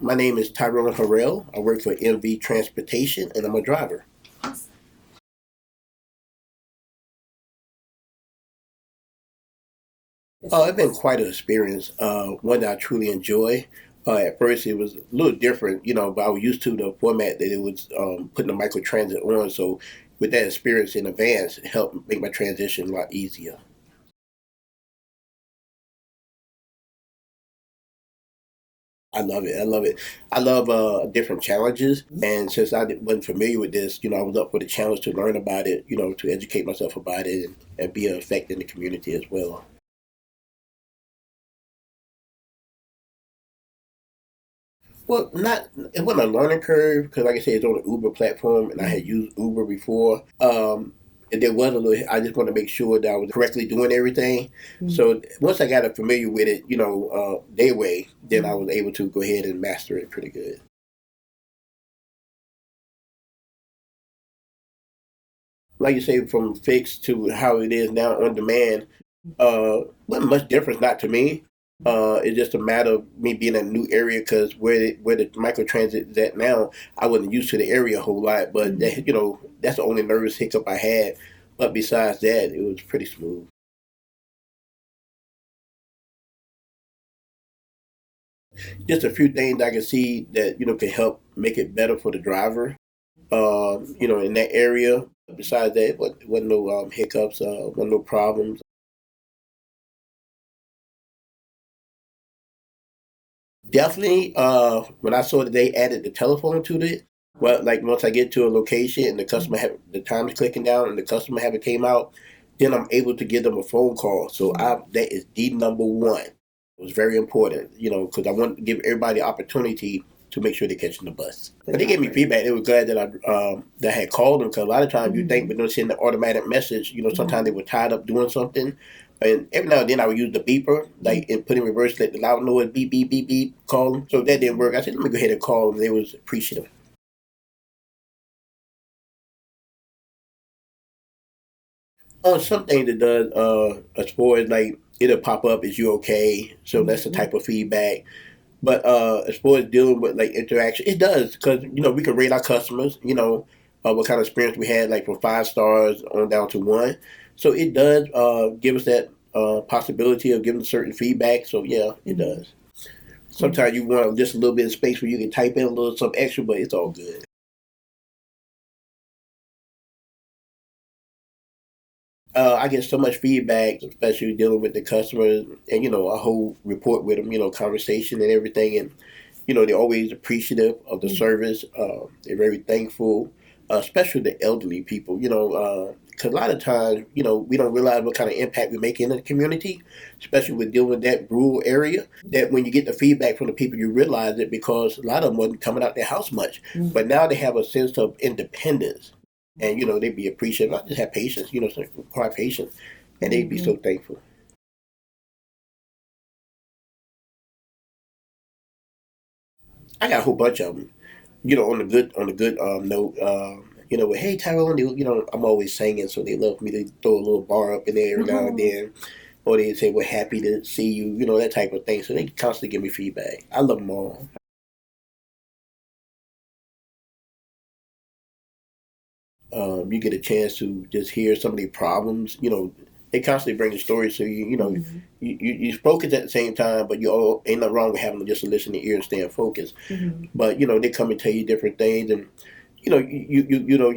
My name is Tyronne Harrell. I work for MV Transportation, and I'm a driver. Awesome. It's been quite an experience, one that I truly enjoy. At first, it was a little different, but I was used to the format that it was putting the microtransit on. So, with that experience in advance, it helped make my transition a lot easier. I love it. I love it. I love different challenges. And since wasn't familiar with this, I was up for the challenge to learn about it, to educate myself about it and be an effect in the community as well. Well, not it wasn't a learning curve because, like I said, it's on the Uber platform, and I had used Uber before. And there was a little. I just want to make sure that I was correctly doing everything. So once I got familiar with it, their way, then I was able to go ahead and master it pretty good. Like you say, from fixed to how it is now on demand, wasn't much difference, not to me. It's just a matter of me being in a new area because where the microtransit is at now, I wasn't used to the area a whole lot. But that's the only nervous hiccup I had. But besides that, it was pretty smooth. Just a few things I can see that can help make it better for the driver. In that area. Besides that, wasn't no hiccups, wasn't no problems. Definitely, when I saw that they added the telephone to it, well, like once I get to a location and the time is clicking down and the customer haven't came out, then I'm able to give them a phone call. So that is the number one. It was very important, because I want to give everybody the opportunity to make sure they're catching the bus. But they gave me feedback. They were glad that I had called them because a lot of times you think, but don't send the automatic message. Sometimes they were tied up doing something. And every now and then I would use the beeper, like and put in reverse, let the loud noise beep, beep, beep, beep, call them. So that didn't work. I said, let me go ahead and call them. They was appreciative. Some things it does, as far as like it'll pop up, is you okay? So that's the type of feedback. But as far as dealing with like interaction, it does because we can rate our customers. What kind of experience we had, like from 5 stars on down to one. So it does give us that possibility of giving certain feedback. So yeah, it does. Sometimes you want just a little bit of space where you can type in a little something extra, but it's all good. I get so much feedback, especially dealing with the customers, and a whole report with them, conversation and everything, and they're always appreciative of the service. They're very thankful, especially the elderly people. Because a lot of times, we don't realize what kind of impact we make in the community, especially with dealing with that rural area. That when you get the feedback from the people, you realize it because a lot of them wasn't coming out their house much, but now they have a sense of independence, and they be appreciative. I just have patience, so require patience, and they'd be so thankful. I got a whole bunch of them. On the good note, with hey Tyrone, I'm always singing, so they love me to throw a little bar up in there every now and then, or they say we're happy to see you, that type of thing. So they constantly give me feedback. I love them all. You get a chance to just hear some of the problems. They constantly bring the stories to you. You focus at the same time, but you all ain't nothing wrong with having just to listen to ear and stay focused. But they come and tell you different things, and you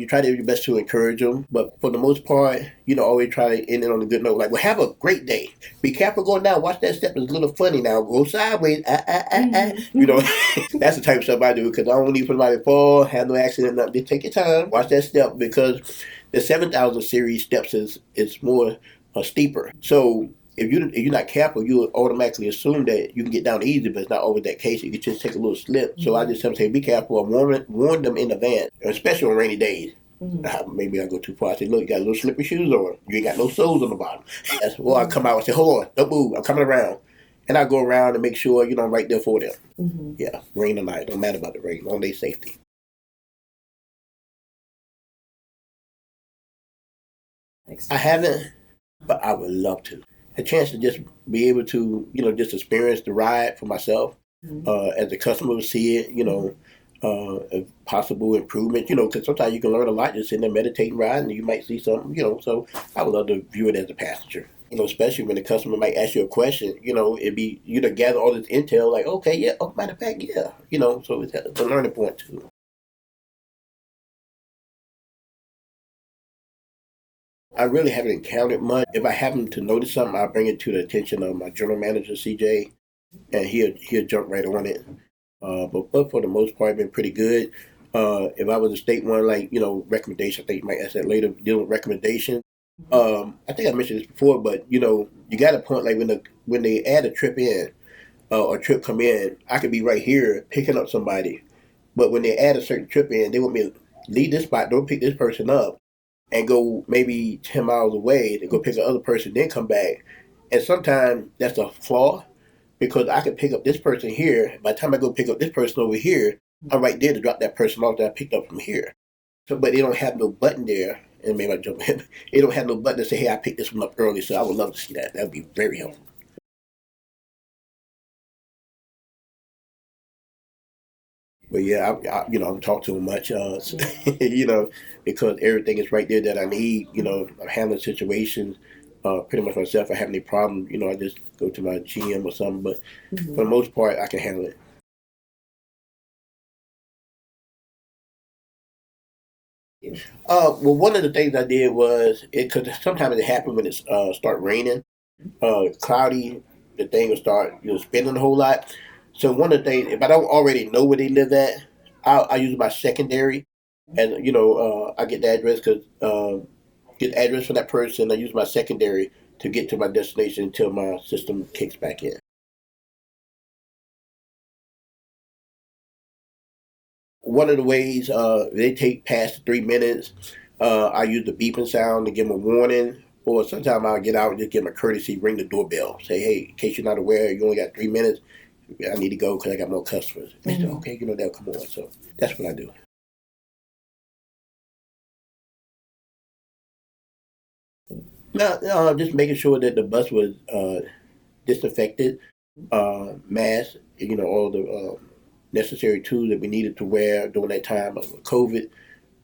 try to do your best to encourage them, but for the most part, always try to end it on a good note. Like, well, have a great day. Be careful going down. Watch that step. It's a little funny now. Go sideways. That's the type of stuff I do because I don't need somebody to fall, have no accident, nothing. Just take your time. Watch that step because the 7,000 series steps is more steeper. So if you're not careful, you automatically assume that you can get down easy, but it's not always that case. You can just take a little slip. So I just tell them, say, be careful. I warn them in advance, especially on rainy days. Maybe I go too far. I say, look, you got little slippery shoes on. You ain't got no soles on the bottom. Or I come out and say, hold on, don't move. I'm coming around. And I go around and make sure, I'm right there for them. Yeah, rain or night. Don't matter about the rain. On their safety. I haven't, but I would love to. A chance to just be able to, just experience the ride for myself. as the customer will see it, possible improvement, because sometimes you can learn a lot just sitting there meditating, riding, and you might see something, so I would love to view it as a passenger. Especially when the customer might ask you a question, it'd be, gather all this intel, like, okay, yeah, oh, matter of fact, yeah, so it's a learning point too. I really haven't encountered much. If I happen to notice something, I'll bring it to the attention of my general manager, CJ, and he'll jump right on it. But for the most part, been pretty good. If I was to state one, like, recommendation, I think you might ask that later, dealing with recommendation. I think I mentioned this before, but you got a point, like when they add a trip in, or trip come in, I could be right here picking up somebody, but when they add a certain trip in, they want me to leave this spot, don't pick this person up, and go maybe 10 miles away to go pick the other person, then come back. And sometimes that's a flaw because I could pick up this person here. By the time I go pick up this person over here, I'm right there to drop that person off that I picked up from here. So, but they don't have no button there, and maybe I jump in. They don't have no button to say, "Hey, I picked this one up early." So I would love to see that. That would be very helpful. But yeah, I don't talk to them much, because everything is right there that I need. I'm handling situations pretty much myself. If I have any problem, I just go to my GM or something. But for the most part, I can handle it. Well, one of the things I did was because sometimes it happens when it start raining, cloudy. The thing will start spinning a whole lot. So one of the things, if I don't already know where they live at, I use my secondary, and I get the address because get the address from that person. I use my secondary to get to my destination until my system kicks back in. One of the ways they take past 3 minutes, I use the beeping sound to give them a warning. Or sometimes I'll get out and just give them a courtesy, ring the doorbell. Say, hey, in case you're not aware, you only got 3 minutes. I need to go because I got more customers. They say, okay, they'll come on. So that's what I do. Now, just making sure that the bus was disinfected, mask, all the necessary tools that we needed to wear during that time of COVID.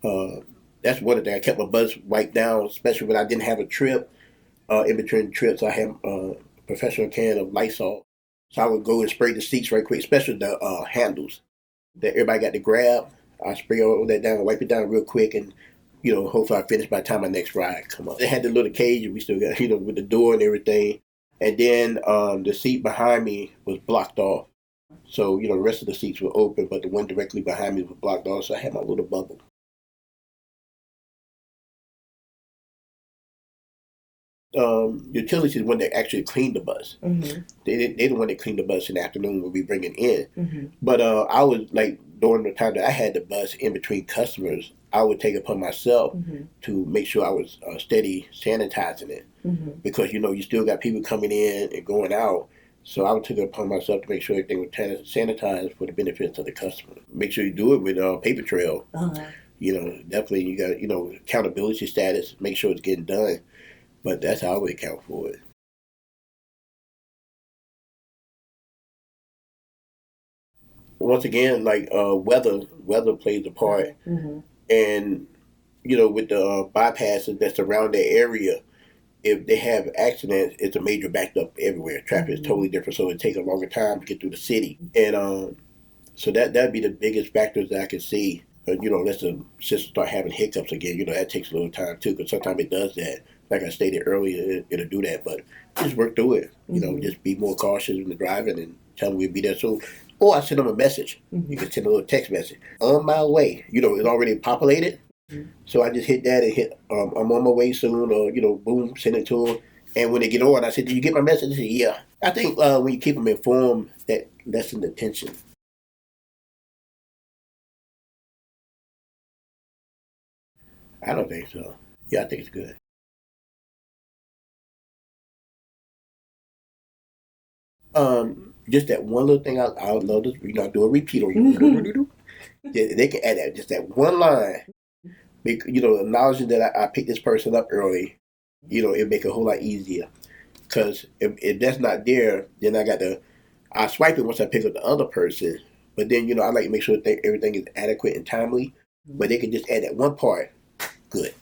Uh, that's one of the things. I kept my bus wiped down, especially when I didn't have a trip. In between trips, I had a professional can of Lysol. So I would go and spray the seats right quick, especially the handles that everybody got to grab. I spray all that down, wipe it down real quick, and hopefully I finish by the time my next ride come up. They had the little cage, and we still got with the door and everything. And then the seat behind me was blocked off. So the rest of the seats were open, but the one directly behind me was blocked off. So I had my little bubble. Utilities is when they actually clean the bus. They the one that clean the bus in the afternoon when we bring it in. But I was like during the time that I had the bus in between customers, I would take it upon myself to make sure I was steady sanitizing it because you still got people coming in and going out. So I would take it upon myself to make sure everything was sanitized for the benefits of the customer. Make sure you do it with paper trail. Definitely you got accountability status. Make sure it's getting done. But that's how I would account for it. Once again, like weather plays a part, and with the bypasses that's around that area, if they have accidents, it's a major backed up everywhere. Traffic is totally different, so it takes a longer time to get through the city, and so that'd be the biggest factors that I could see. Unless the system start having hiccups again, that takes a little time too. Because sometimes it does that. Like I stated earlier, it'll do that. But just work through it. Just be more cautious in the driving and tell them we'll be there soon. Or I send them a message. You can send a little text message on my way. It's already populated, so I just hit that and hit I'm on my way soon, or boom, send it to them. And when they get on, I said, "Did you get my message?" They say, "Yeah." I think when you keep them informed, that lessens the tension. I don't think so. Yeah, I think it's good. Just that one little thing I would love to, do a repeat on you. They can add that, just that one line. Acknowledging that I picked this person up early, it make it a whole lot easier. Because if that's not there, then I swipe it once I pick up the other person. But then, I like to make sure that everything is adequate and timely. But they can just add that one part. Good.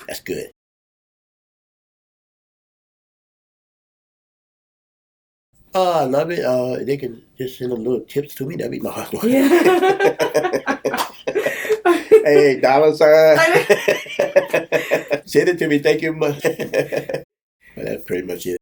That's good. I love it. They can just send a little tips to me. That'd be my hard one. Hey, $. Send it to me. Thank you much. That's pretty much it.